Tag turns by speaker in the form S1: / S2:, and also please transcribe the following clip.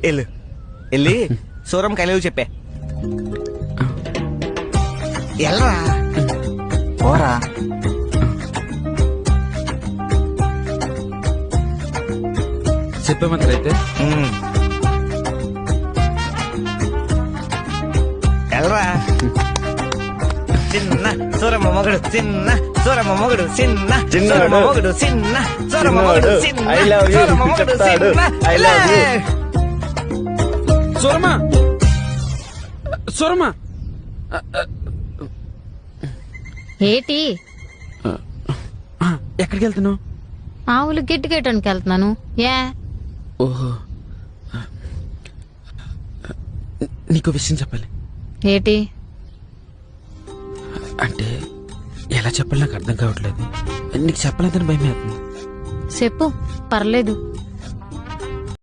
S1: వెళ్ళు వెళ్ళి సూరం కైలేవు చెప్పే. ఎల్రా పోరా.
S2: చెప్పేమంటారైతే
S1: ఎల్రా. చిన్న సూరమ్మ మొగడు, చిన్న సూరమ్మ మొగడు, చిన్న సూరమ్మ మొగడు, చిన్న సూరమ్మ మొగడు, చిన్న సూరమ్మ మొగడు, చిన్న.
S2: సూరమ్మా సూరమ్మా
S3: ఏటి
S2: ఎక్కడికి వెళ్తున్నావు?
S3: ఆవులు గిట్టుకేయటానికి వెళ్తున్నాను. ఏ
S2: ఓహో, నీకు విషయం చెప్పాలి.
S3: ఏటి?
S2: అంటే ఎలా చెప్పాలి నాకు అర్థం కావట్లేదు. నీకు చెప్పలేదని భయం అవుతుంది.
S3: చెప్పు, పర్లేదు.